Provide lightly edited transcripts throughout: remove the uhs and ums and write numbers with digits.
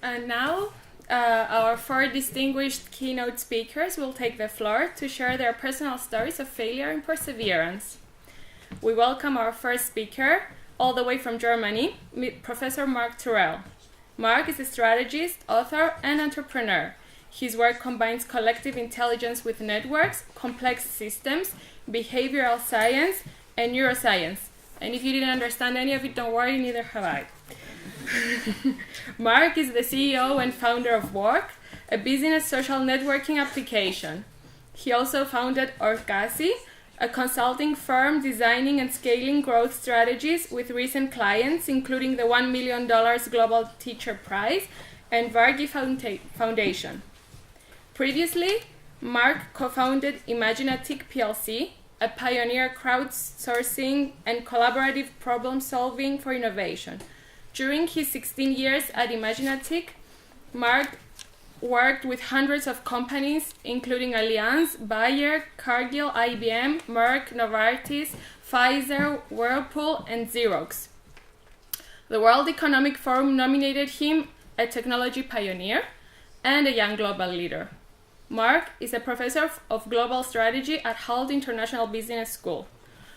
And now, our four distinguished keynote speakers will take the floor to share their personal stories of failure and perseverance. We welcome our first speaker, all the way from Germany, Professor Mark Turrell. Mark is a strategist, author, and entrepreneur. His work combines collective intelligence with networks, complex systems, behavioral science, and neuroscience. And if you didn't understand any of it, don't worry, neither have I. Mark is the CEO and founder of Work, a business social networking application. He also founded Orcasi, a consulting firm designing and scaling growth strategies with recent clients, including the $1 million Global Teacher Prize and Vargi Foundation. Previously, Mark co-founded Imaginatic PLC, a pioneer crowdsourcing and collaborative problem-solving for innovation. During his 16 years at Imaginatic, Mark worked with hundreds of companies, including Allianz, Bayer, Cargill, IBM, Merck, Novartis, Pfizer, Whirlpool, and Xerox. The World Economic Forum nominated him a technology pioneer and a young global leader. Mark is a professor of global strategy at Hull International Business School.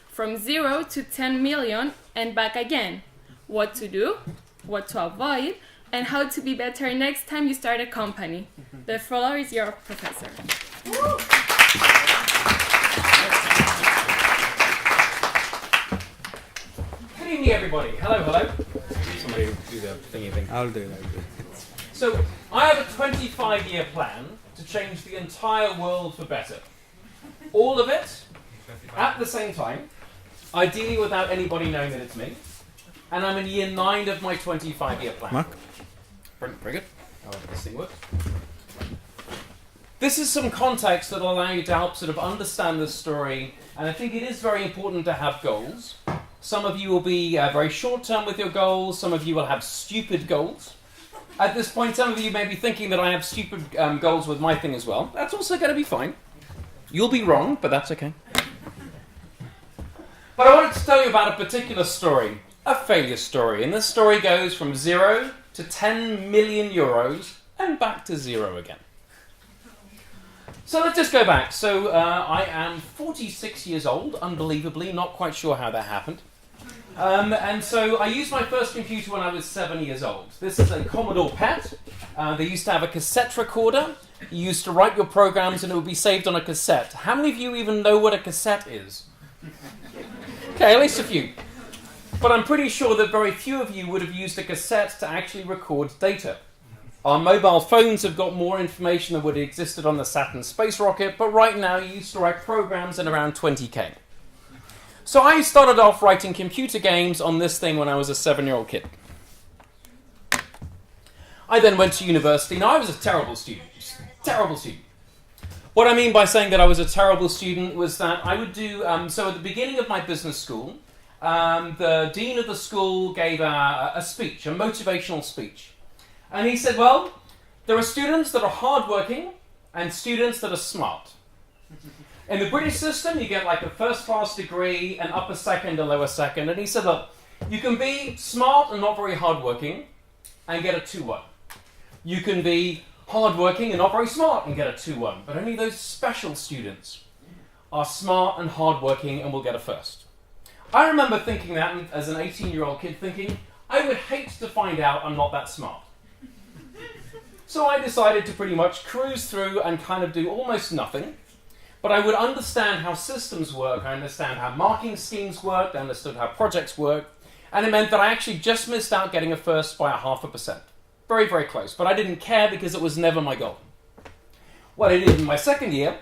From 0 to 10 million and back again. What to do, what to avoid, and how to be better next time you start a company. The floor is your professor. Good evening, everybody. Hello. Somebody do the thingy thing. I'll do it. So, I have a 25-year plan to change the entire world for better. All of it at the same time, ideally without anybody knowing that it's me. And I'm in year 9 of my 25-year plan. Mark? Very good. However this thing works. This is some context that will allow you to help sort of understand this story. And I think it is very important to have goals. Some of you will be very short-term with your goals. Some of you will have stupid goals. At this point, some of you may be thinking that I have stupid goals with my thing as well. That's also going to be fine. You'll be wrong, but that's okay. But I wanted to tell you about a particular story. A failure story, and this story goes from 0 to 10 million euros and back to 0 again. So let's just go back. So I am 46 years old, unbelievably, not quite sure how that happened. And so I used my first computer when I was 7 years old. This is a Commodore PET. They used to have a cassette recorder. You used to write your programs and it would be saved on a cassette. How many of you even know what a cassette is? Okay, at least a few. But I'm pretty sure that very few of you would have used a cassette to actually record data. Our mobile phones have got more information than would have existed on the Saturn space rocket, but right now you used to write programs in around 20K. So I started off writing computer games on this thing when I was a 7-year-old kid. I then went to university. Now I was a terrible student. Terrible student. What I mean by saying that I was a terrible student was that I would do, so at the beginning of my business school, the dean of the school gave a speech, a motivational speech. And he said, well, there are students that are hardworking and students that are smart. In the British system, you get like a first-class degree, an upper second, a lower second. And he said, look, you can be smart and not very hardworking and get a 2-1. You can be hardworking and not very smart and get a 2-1. But only those special students are smart and hardworking and will get a first. I remember thinking that as an 18-year-old kid, thinking, I would hate to find out I'm not that smart. So I decided to pretty much cruise through and kind of do almost nothing. But I would understand how systems work, I understand how marking schemes work, I understood how projects work, and it meant that I actually just missed out getting a first by 0.5%. Very, very close, but I didn't care because it was never my goal. What I did in my second year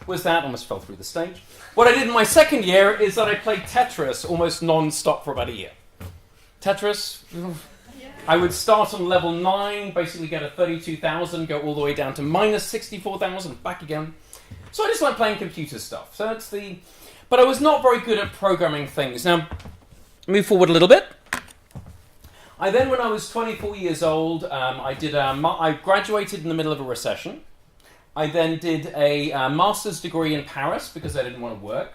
was that, almost fell through the stage, what I did in my second year is that I played Tetris almost non-stop for about a year. Tetris, I would start on level 9, basically get a 32,000, go all the way down to minus 64,000, back again. So I just like playing computer stuff. So that's but I was not very good at programming things. Now, move forward a little bit. I then, when I was 24 years old, I graduated in the middle of a recession. I then did a master's degree in Paris because I didn't want to work.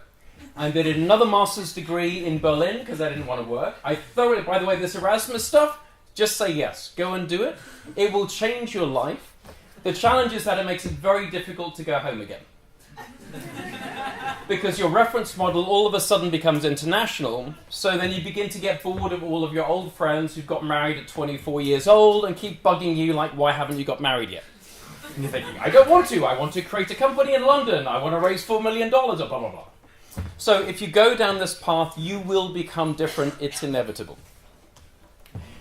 I did another master's degree in Berlin because I didn't want to work. I thoroughly, by the way, this Erasmus stuff, Just say yes. Go and do it. It will change your life. The challenge is that it makes it very difficult to go home again. Because your reference model all of a sudden becomes international, so then you begin to get bored of all of your old friends who've got married at 24 years old and keep bugging you like, why haven't you got married yet? And you're thinking, I don't want to. I want to create a company in London. I want to raise $4 million, blah, blah, blah. So if you go down this path, you will become different. It's inevitable.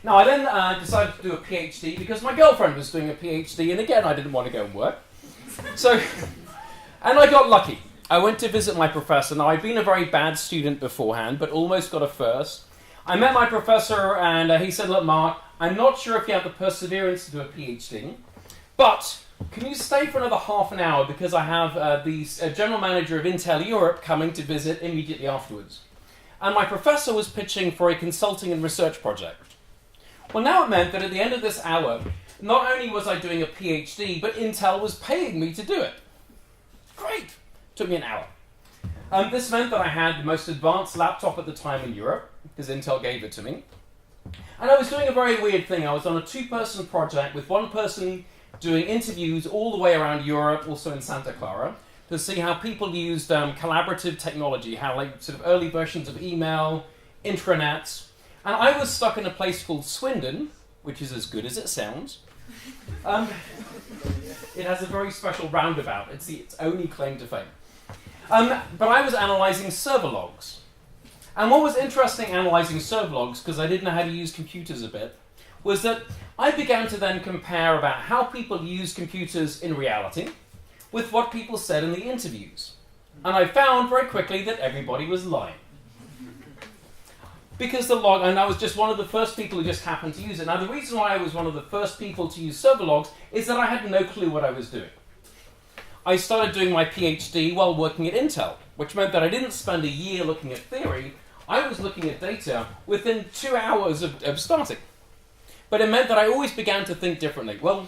Now, I then decided to do a PhD because my girlfriend was doing a PhD, and again, I didn't want to go and work. And I got lucky. I went to visit my professor. Now, I'd been a very bad student beforehand, but almost got a first. I met my professor, and he said, look, Mark, I'm not sure if you have the perseverance to do a PhD, but can you stay for another half an hour because I have the general manager of Intel Europe coming to visit immediately afterwards. And my professor was pitching for a consulting and research project. Well, now it meant that at the end of this hour, not only was I doing a PhD, but Intel was paying me to do it. Great. Took me an hour. This meant that I had the most advanced laptop at the time in Europe, because Intel gave it to me. And I was doing a very weird thing. I was on a 2-person project with one person doing interviews all the way around Europe, also in Santa Clara, to see how people used collaborative technology, how like sort of early versions of email, intranets. And I was stuck in a place called Swindon, which is as good as it sounds. It has a very special roundabout. It's its only claim to fame. But I was analysing server logs. And what was interesting analysing server logs, because I didn't know how to use computers a bit, was that I began to then compare about how people use computers in reality with what people said in the interviews. And I found very quickly that everybody was lying. Because the log, and I was just one of the first people who just happened to use it. Now, the reason why I was one of the first people to use server logs is that I had no clue what I was doing. I started doing my PhD while working at Intel, which meant that I didn't spend a year looking at theory. I was looking at data within 2 hours of starting. But it meant that I always began to think differently. Well,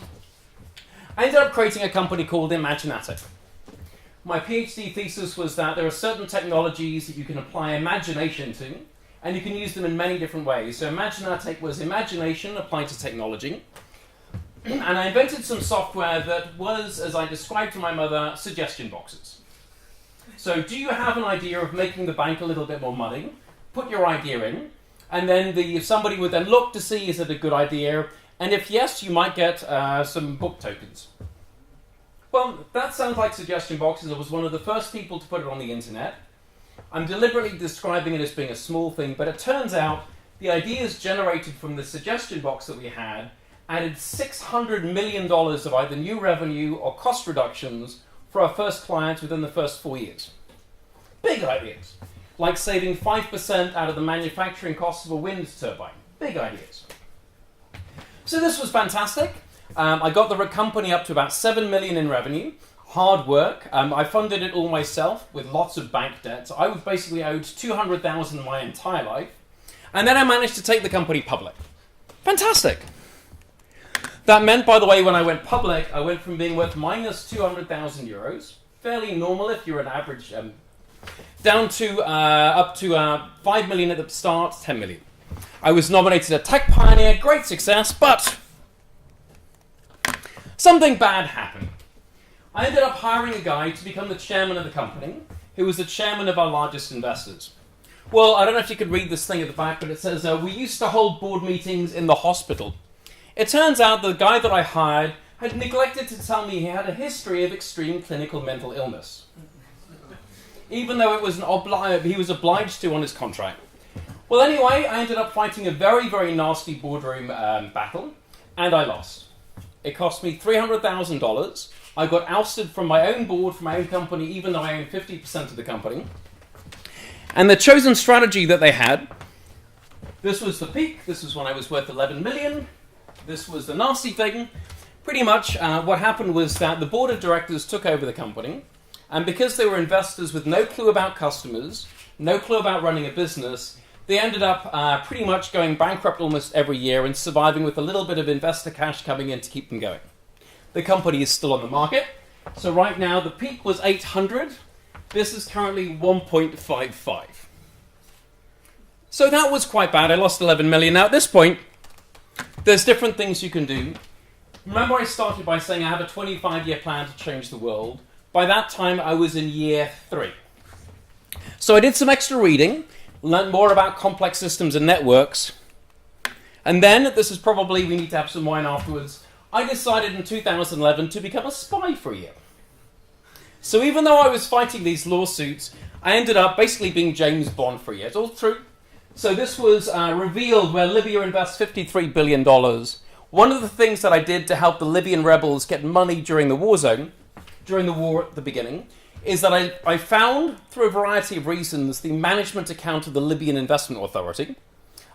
I ended up creating a company called Imaginatic. My PhD thesis was that there are certain technologies that you can apply imagination to, and you can use them in many different ways. So Imaginatic was imagination applied to technology. And I invented some software that was, as I described to my mother, suggestion boxes. So do you have an idea of making the bank a little bit more money? Put your idea in. And then somebody would then look to see, is it a good idea? And if yes, you might get some book tokens. Well, that sounds like suggestion boxes. I was one of the first people to put it on the internet. I'm deliberately describing it as being a small thing, but it turns out the ideas generated from the suggestion box that we had added $600 million of either new revenue or cost reductions for our first clients within the first 4 years. Big ideas. Like saving 5% out of the manufacturing cost of a wind turbine. Big ideas. So this was fantastic. I got the company up to about $7 million in revenue. Hard work. I funded it all myself with lots of bank debt. So I was basically owed $200,000 my entire life. And then I managed to take the company public. Fantastic. That meant, by the way, when I went public, I went from being worth minus 200,000 euros, fairly normal if you're an average, down to up to 5 million at the start, 10 million. I was nominated a Tech Pioneer, great success, but something bad happened. I ended up hiring a guy to become the chairman of the company, who was the chairman of our largest investors. Well, I don't know if you could read this thing at the back, but it says, we used to hold board meetings in the hospital. It turns out the guy that I hired had neglected to tell me he had a history of extreme clinical mental illness, even though it was he was obliged to on his contract. Well, anyway, I ended up fighting a very, very nasty boardroom battle, and I lost. It cost me $300,000. I got ousted from my own board, from my own company, even though I owned 50% of the company. And the chosen strategy that they had, this was the peak. This was when I was worth 11 million. This was the nasty thing. Pretty much what happened was that the board of directors took over the company, and because they were investors with no clue about customers, no clue about running a business, they ended up pretty much going bankrupt almost every year and surviving with a little bit of investor cash coming in to keep them going. The company is still on the market. So right now the peak was 800. This is currently 1.55. So that was quite bad. I lost 11 million. Now at this point, there's different things you can do. Remember I started by saying I have a 25-year plan to change the world. By that time, I was in year 3. So I did some extra reading, learned more about complex systems and networks, and then, this is probably, we need to have some wine afterwards, I decided in 2011 to become a spy for a year. So even though I was fighting these lawsuits, I ended up basically being James Bond for a year. It's all true. So this was revealed where Libya invests $53 billion. One of the things that I did to help the Libyan rebels get money during the war at the beginning, is that I found, through a variety of reasons, the management account of the Libyan Investment Authority.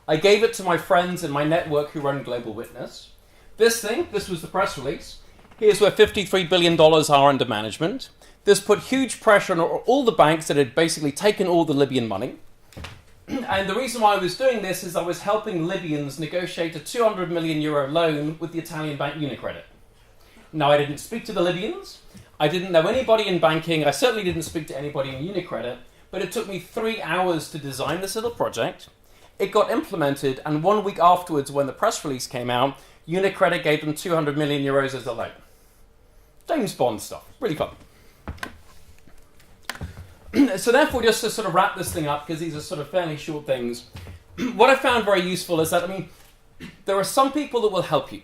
I gave it to my friends in my network who run Global Witness. This was the press release. Here's where $53 billion are under management. This put huge pressure on all the banks that had basically taken all the Libyan money. And the reason why I was doing this is I was helping Libyans negotiate a €200 million loan with the Italian bank Unicredit. Now, I didn't speak to the Libyans. I didn't know anybody in banking. I certainly didn't speak to anybody in Unicredit. But it took me 3 hours to design this little project. It got implemented, and 1 week afterwards, when the press release came out, Unicredit gave them €200 million as a loan. James Bond stuff. Really fun. So therefore, just to sort of wrap this thing up, because these are sort of fairly short things, what I found very useful is that, there are some people that will help you.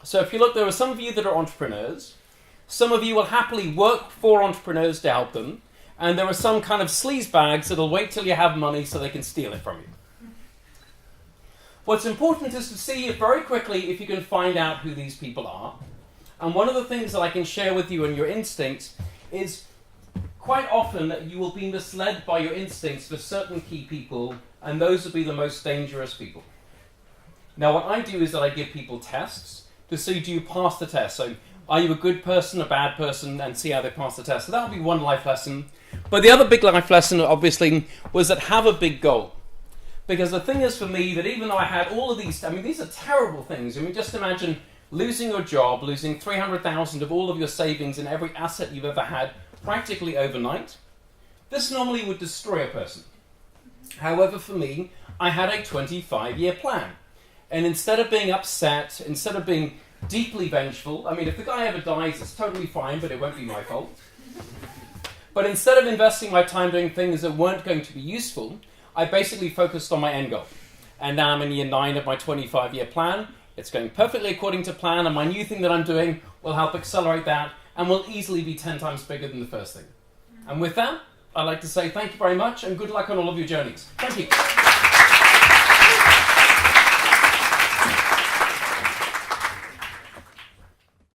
So if you look, there are some of you that are entrepreneurs. Some of you will happily work for entrepreneurs to help them. And there are some kind of sleazebags that'll wait till you have money so they can steal it from you. What's important is to see very quickly if you can find out who these people are. And one of the things that I can share with you in your instincts is quite often you will be misled by your instincts for certain key people, and those will be the most dangerous people. Now, what I do is that I give people tests to see, do you pass the test? So, are you a good person, a bad person, and see how they pass the test. So that would be one life lesson. But the other big life lesson, obviously, was that have a big goal. Because the thing is for me that even though I had all of these, these are terrible things. Just imagine losing your job, losing 300,000 of all of your savings and every asset you've ever had practically overnight. This normally would destroy a person. However, for me, I had a 25-year plan. And instead of being upset, instead of being deeply vengeful, if the guy ever dies, it's totally fine, but it won't be my fault. But instead of investing my time doing things that weren't going to be useful, I basically focused on my end goal. And now I'm in year 9 of my 25-year plan. It's going perfectly according to plan, and my new thing that I'm doing will help accelerate that and will easily be 10 times bigger than the first thing. And with that, I'd like to say thank you very much and good luck on all of your journeys. Thank you.